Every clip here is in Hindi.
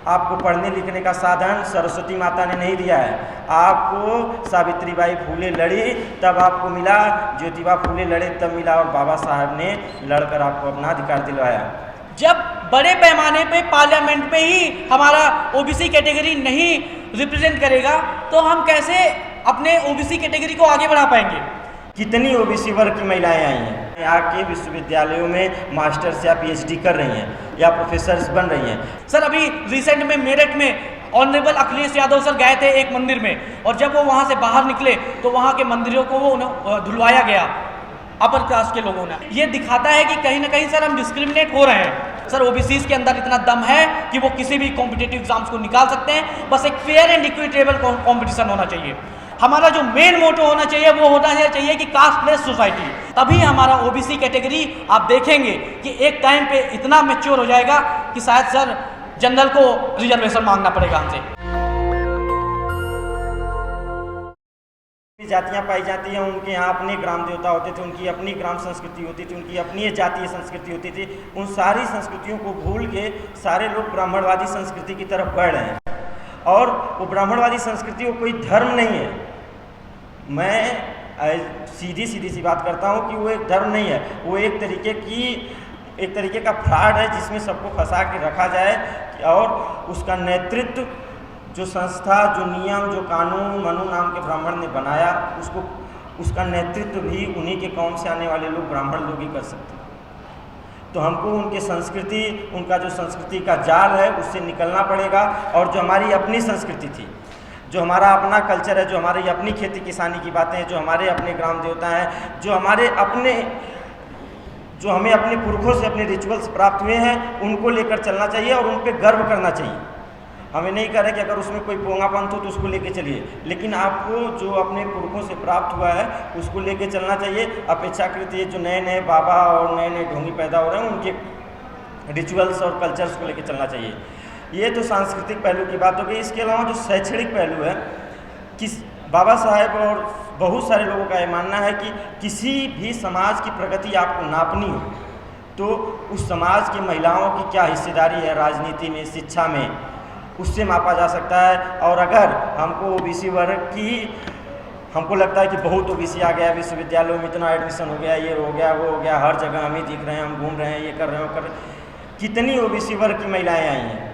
आपको पढ़ने लिखने का साधन सरस्वती माता ने नहीं दिया है। आपको सावित्रीबाई फूले लड़ी तब आपको मिला, ज्योतिबा फूले लड़े तब मिला, और बाबा साहब ने लड़कर आपको अपना अधिकार दिलवाया। जब बड़े पैमाने पे पार्लियामेंट में ही हमारा ओबीसी कैटेगरी नहीं रिप्रेजेंट करेगा तो हम कैसे अपने ओबीसी कैटेगरी को आगे बढ़ा पाएंगे? कितनी ओबीसी वर्ग की महिलाएं आई हैं, यहाँ के विश्वविद्यालयों में मास्टर्स या पीएचडी कर रही हैं या प्रोफेसर्स बन रही हैं। सर अभी रिसेंट में मेरठ में ऑनरेबल अखिलेश यादव सर गए थे एक मंदिर में, और जब वो वहाँ से बाहर निकले तो वहाँ के मंदिरों को वो धुलवाया गया अपर कास्ट के लोगों ने। ये दिखाता है कि कहीं ना कहीं सर हम डिस्क्रिमिनेट हो रहे हैं। सर ओबीसीज के अंदर इतना दम है कि वो किसी भी कॉम्पिटिटिव एग्जाम्स को निकाल सकते हैं, बस एक फेयर एंड इक्विटेबल कॉम्पिटिशन होना चाहिए। हमारा जो मेन मोटो होना चाहिए वो होना चाहिए कि कास्टलेस सोसाइटी, तभी हमारा ओबीसी कैटेगरी आप देखेंगे कि एक टाइम पे इतना मैच्योर हो जाएगा कि शायद सर जनरल को रिजर्वेशन मांगना पड़ेगा हमसे। जातियां पाई जाती हैं, उनके यहाँ अपने ग्राम देवता होते थे, उनकी अपनी ग्राम संस्कृति होती थी, उनकी अपनी जातीय संस्कृति होती थी। उन सारी संस्कृतियों को भूल के सारे लोग ब्राह्मणवादी संस्कृति की तरफ बढ़ रहे हैं, और वो ब्राह्मणवादी संस्कृति वो कोई धर्म नहीं है। मैं सीधी सी बात करता हूँ कि वो एक धर्म नहीं है, वो एक तरीके का फ्रॉड है जिसमें सबको फंसा के रखा जाए, और उसका नेतृत्व जो संस्था, जो नियम, जो कानून मनु नाम के ब्राह्मण ने बनाया, उसका नेतृत्व भी उन्हीं के कौम से आने वाले लोग ब्राह्मण लोग ही कर सकते हैं। तो हमको उनके संस्कृति, उनका जो संस्कृति का जाल है उससे निकलना पड़ेगा, और जो हमारी अपनी संस्कृति थी, जो हमारा अपना कल्चर है, जो हमारी अपनी खेती किसानी की बातें हैं, जो हमारे अपने ग्राम देवता हैं, जो हमें अपने पुरखों से अपने रिचुअल्स प्राप्त हुए हैं, उनको लेकर चलना चाहिए और उन पर गर्व करना चाहिए। हमें नहीं कह रहे कि अगर उसमें कोई पोंगा पंथ हो तो उसको लेके चलिए, लेकिन आपको जो अपने पुरखों से प्राप्त हुआ है उसको लेके चलना चाहिए। अपेक्षाकृत ये जो नए नए बाबा और नए नए ढोंगी पैदा हो रहे हैं, उनके रिचुअल्स और कल्चर्स को लेके चलना चाहिए। ये तो सांस्कृतिक पहलू की बात हो गई। इसके अलावा जो शैक्षणिक पहलू है, बाबा साहेब और बहुत सारे लोगों का ये मानना है कि किसी भी समाज की प्रगति आपको नापनी हो तो उस समाज की महिलाओं की क्या हिस्सेदारी है राजनीति में, शिक्षा में, उससे मापा जा सकता है। और अगर हमको ओबीसी वर्ग की, हमको लगता है कि बहुत ओबीसी आ गया, विश्वविद्यालयों में इतना एडमिशन हो गया, ये हो गया, वो हो गया, हर जगह हम ही दिख रहे हैं, हम घूम रहे हैं, ये कर रहे हैं, वो कर रहे हैं। कितनी ओबीसी वर्ग की महिलाएं आई हैं?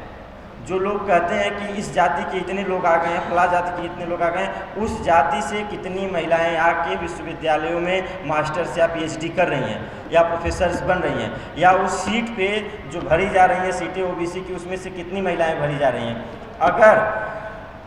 जो लोग कहते हैं कि इस जाति के इतने लोग आ गए हैं, फला जाति के इतने लोग आ गए हैं, उस जाति से कितनी महिलाएं आके विश्वविद्यालयों में मास्टर्स या पीएचडी कर रही हैं या प्रोफेसर्स बन रही हैं, या उस सीट पे जो भरी जा रही हैं सीटें ओबीसी की, उसमें से कितनी महिलाएं भरी जा रही हैं। अगर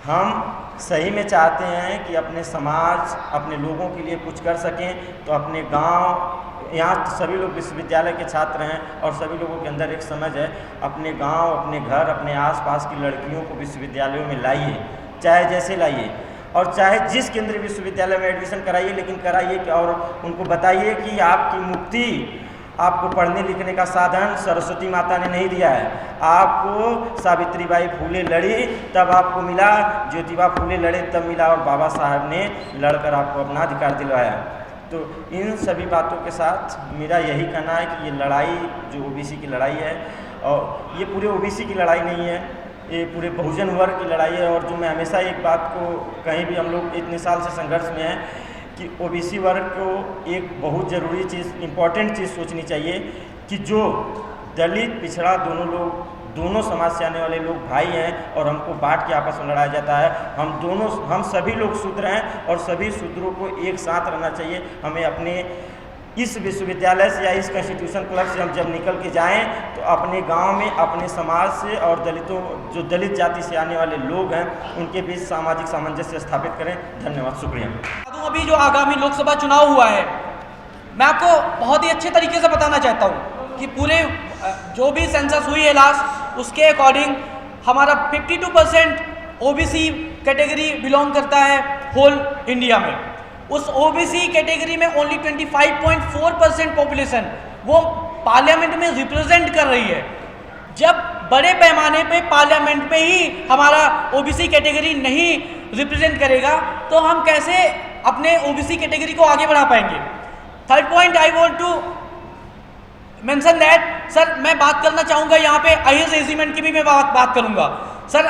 हम सही में चाहते हैं कि अपने समाज, अपने लोगों के लिए कुछ कर सकें, तो अपने गांव, यहाँ सभी लोग विश्वविद्यालय के छात्र हैं और सभी लोगों के अंदर एक समझ है, अपने गांव, अपने घर, अपने आसपास की लड़कियों को विश्वविद्यालयों में लाइए, चाहे जैसे लाइए, और चाहे जिस केंद्रीय विश्वविद्यालय में एडमिशन कराइए, लेकिन कराइए कि, और उनको बताइए कि आपकी मुक्ति, आपको पढ़ने लिखने का साधन सरस्वती माता ने नहीं दिया है। आपको सावित्रीबाई फूले लड़ी तब आपको मिला, ज्योतिबा फूले लड़े तब मिला, और बाबा साहब ने लड़कर आपको अपना अधिकार दिलवाया। तो इन सभी बातों के साथ मेरा यही कहना है कि ये लड़ाई जो ओबीसी की लड़ाई है, और ये पूरे ओबीसी की लड़ाई नहीं है, ये पूरे बहुजन वर्ग की लड़ाई है। और जो मैं हमेशा एक बात को, कहीं भी हम लोग इतने साल से संघर्ष में हैं, कि ओबीसी वर्ग को एक बहुत ज़रूरी चीज़, इम्पॉर्टेंट चीज़ सोचनी चाहिए कि जो दलित, पिछड़ा, दोनों समाज से आने वाले लोग भाई हैं, और हमको बांट के आपस में लड़ाया जाता है। हम सभी लोग शूद्र हैं, और सभी शूद्रों को एक साथ रहना चाहिए। हमें अपने इस विश्वविद्यालय से या इस कॉन्स्टिट्यूशन क्लब से हम जब निकल के जाएं तो अपने गांव में, अपने समाज से, और जो दलित जाति से आने वाले लोग हैं, उनके बीच सामाजिक सामंजस्य स्थापित करें। धन्यवाद, शुक्रिया। अभी जो आगामी लोकसभा चुनाव हुआ है, मैं आपको बहुत ही अच्छे तरीके से बताना चाहता हूँ कि पूरे जो भी सेंसस हुई है लास्ट, उसके अकॉर्डिंग हमारा 52% ओबीसी कैटेगरी बिलोंग करता है होल इंडिया में। उस ओबीसी कैटेगरी में ओनली 25.4% पॉपुलेशन वो पार्लियामेंट में रिप्रेजेंट कर रही है। जब बड़े पैमाने पे पार्लियामेंट में ही हमारा ओबीसी कैटेगरी नहीं रिप्रेजेंट करेगा तो हम कैसे अपने ओबीसी कैटेगरी को आगे बढ़ा पाएंगे। Third point I want to mention that, sir मैं बात करना चाहूँगा यहाँ पे अहीर रेजिमेंट की भी मैं बात करूँगा। सर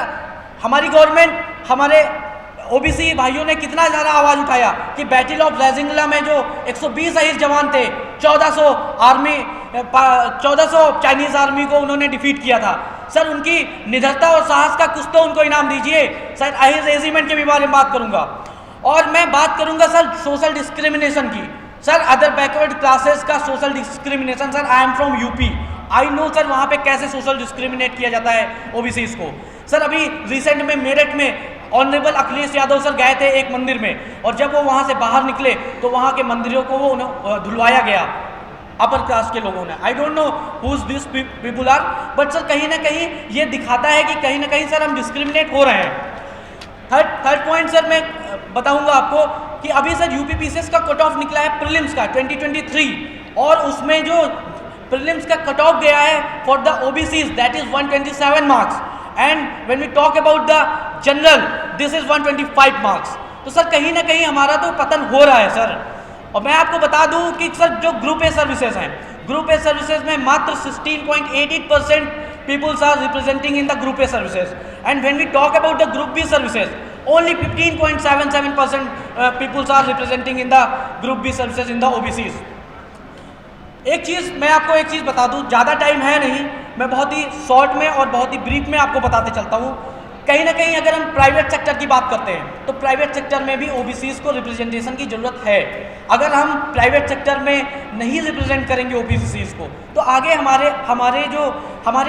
हमारी गवर्नमेंट हमारे ओबीसी भाइयों ने कितना ज़्यादा आवाज़ उठाया कि बैटल ऑफ जैजिंगला में जो 120 अहीर जवान थे, 1400 चाइनीज़ आर्मी को उन्होंने डिफीट किया था। सर उनकी निडरता और साहस का कुछ तो उनको इनाम दीजिए। सर अहीर रेजिमेंट के भी बारे में बात करूंगा और मैं बात करूंगा सर सोशल डिस्क्रिमिनेशन की। सर अदर बैकवर्ड क्लासेस का social discrimination, sir I am from UP, I know sir वहाँ पे कैसे सोशल डिस्क्रिमिनेट किया जाता है ओबीसीज को। सर अभी रिसेंट में मेरठ में ऑनरेबल अखिलेश यादव सर गए थे एक मंदिर में और जब वो वहाँ से बाहर निकले तो वहाँ के मंदिरों को वो धुलवाया गया अपर क्लास के लोगों ने। I don't know whose this people are, but sir कहीं ना कहीं ये दिखाता है कि कहीं ना कहीं सर हम डिस्क्रिमिनेट हो रहे हैं। थर्ड पॉइंट सर मैं बताऊंगा आपको कि अभी सर यूपीपीसीएस का कट ऑफ निकला है प्रीलिम्स का 2023 और उसमें जो प्रीलिम्स का कट ऑफ गया है for the OBCs that is 127 marks and when we talk about the general this is 125 marks. तो सर कहीं ना कहीं हमारा तो पतन हो रहा है सर। और मैं आपको बता दूं कि सर जो ग्रुप ए सर्विसेज हैं, ग्रुप ए सर्विसेज में मात्र 16.88% peoples are representing in the group A services and when we talk about the group B services only 15.77% peoples are representing in the group B services in the OBCs. एक चीज़ मैं आपको एक चीज़ बता दूं, ज़्यादा टाइम है नहीं, मैं बहुत ही शॉर्ट में और बहुत ही ब्रीफ में आपको बताते चलता हूं। कहीं ना कहीं अगर हम प्राइवेट सेक्टर की बात करते हैं तो प्राइवेट सेक्टर में भी ओबीसीज को रिप्रेजेंटेशन की ज़रूरत है। अगर हम प्राइवेट सेक्टर में नहीं रिप्रेजेंट करेंगे ओबीसीज को तो आगे हमारे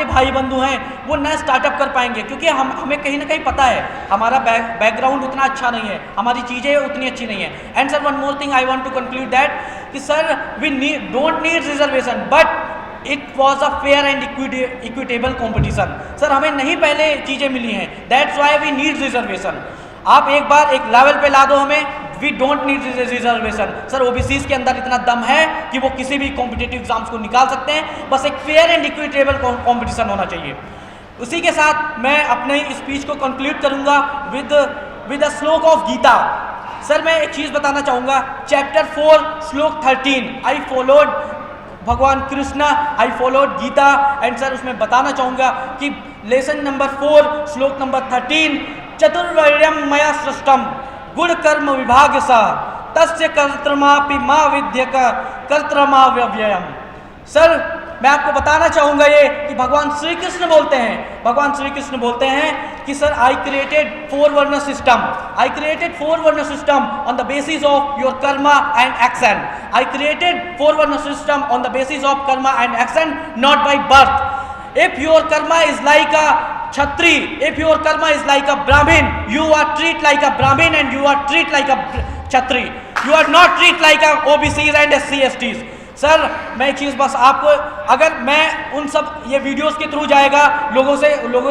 भाई बंधु हैं वो नया स्टार्टअप कर पाएंगे, क्योंकि हमें कहीं ना कहीं पता है हमारा बैकग्राउंड उतना अच्छा नहीं है, हमारी चीज़ें उतनी अच्छी नहीं है। And sir one more thing I want to conclude that कि sir we don't need reservation but it was a fair and equitable competition. Sir हमें नहीं पहले चीज़ें मिली हैं, that's why we need reservation. आप एक बार एक लेवल पे ला दो हमें, we don't need reservation. Sir OBCs के अंदर इतना दम है कि वो किसी भी कॉम्पिटिटिव एग्जाम्स को निकाल सकते हैं, बस एक फेयर एंड इक्विटेबल कॉम्पिटिशन होना चाहिए। उसी के साथ मैं अपने स्पीच को कंक्लूड करूंगा विद अ श्लोक ऑफ गीता। सर मैं एक चीज़ बताना चाहूँगा, चैप्टर 4 श्लोक 13 आई फॉलोड भगवान Krishna, I followed Gita and sir उसमें बताना चाहूँगा कि लेसन नंबर 4 श्लोक नंबर 13 चतुर्वर्ण्यम मया सृष्टम गुण कर्म विभाग सा तस्य कर्तृमापि मा विद्यक कर्तृमा व्यव्ययम। सर मैं आपको बताना चाहूँगा ये कि भगवान श्री कृष्ण बोलते हैं कि sir I created 4 varna system on the basis of your karma and action. I created 4 varna system on the basis of karma and action, not by birth. If your karma is like a Kshatriya, if your karma is like a Brahmin, you are treat like a Brahmin and you are treat like a Kshatri. You are not treat like a OBCs and SC/STs. Sir मैं एक चीज़ बस आपको, अगर मैं उन सब ये वीडियोस के थ्रू जाएगा लोगों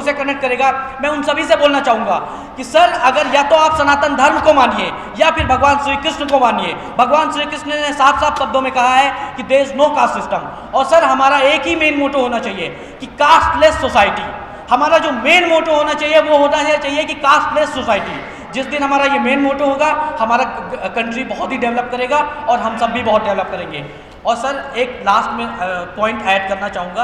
से कनेक्ट करेगा, मैं उन सभी से बोलना चाहूँगा कि सर अगर या तो आप सनातन धर्म को मानिए या फिर भगवान श्री कृष्ण को मानिए। भगवान श्री कृष्ण ने साफ साफ शब्दों में कहा है कि there is no caste system. और सर हमारा एक ही मेन मोटो होना चाहिए कि कास्टलेस सोसाइटी। हमारा जो मेन मोटो होना चाहिए वो होना चाहिए कि कास्टलेस सोसाइटी। जिस दिन हमारा ये मेन मोटो होगा हमारा कंट्री बहुत ही डेवलप करेगा और हम सब भी बहुत डेवलप करेंगे। और सर एक लास्ट में पॉइंट ऐड करना चाहूँगा,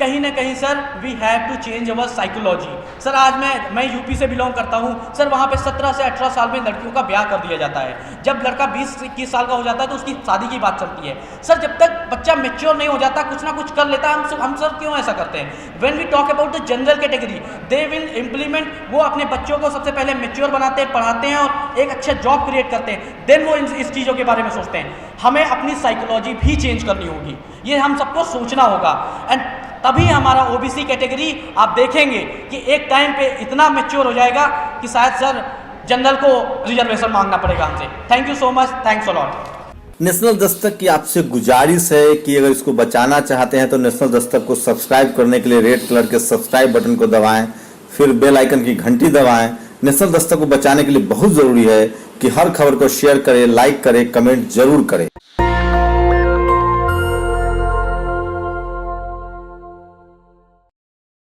कहीं ना कहीं sir we have to change our psychology. Sir आज मैं यूपी से बिलोंग करता हूँ सर, वहाँ पे 17 से 18 साल में लड़कियों का ब्याह कर दिया जाता है। जब लड़का 20-21 साल का हो जाता है तो उसकी शादी की बात चलती है। सर जब तक बच्चा मैच्योर नहीं हो जाता, कुछ ना कुछ कर लेता, हम सर क्यों ऐसा करते हैं? When we talk about the general category they will implement, वो अपने बच्चों को सबसे पहले मैच्योर बनाते हैं, पढ़ाते हैं और एक अच्छा जॉब क्रिएट करते हैं, देन वो इस चीज़ों के बारे में सोचते हैं। हमें अपनी साइकोलॉजी भी चेंज करनी होगी, ये हम सबको सोचना होगा एंड तभी हमारा ओबीसी कैटेगरी आप देखेंगे कि एक टाइम पे इतना मैच्योर हो जाएगा कि शायद सर जनरल को रिजर्वेशन मांगना पड़ेगा हमसे। Thank you so much, thanks a lot. National Dastak की आपसे गुजारिश है कि अगर इसको बचाना चाहते हैं तो नेशनल दस्तक को सब्सक्राइब करने के लिए रेड कलर के सब्सक्राइब बटन को दबाएं, फिर बेल आइकन की घंटी दबाएं। नेशनल दस्तक को बचाने के लिए बहुत जरूरी है कि हर खबर को शेयर करें, लाइक करें, कमेंट जरूर करें।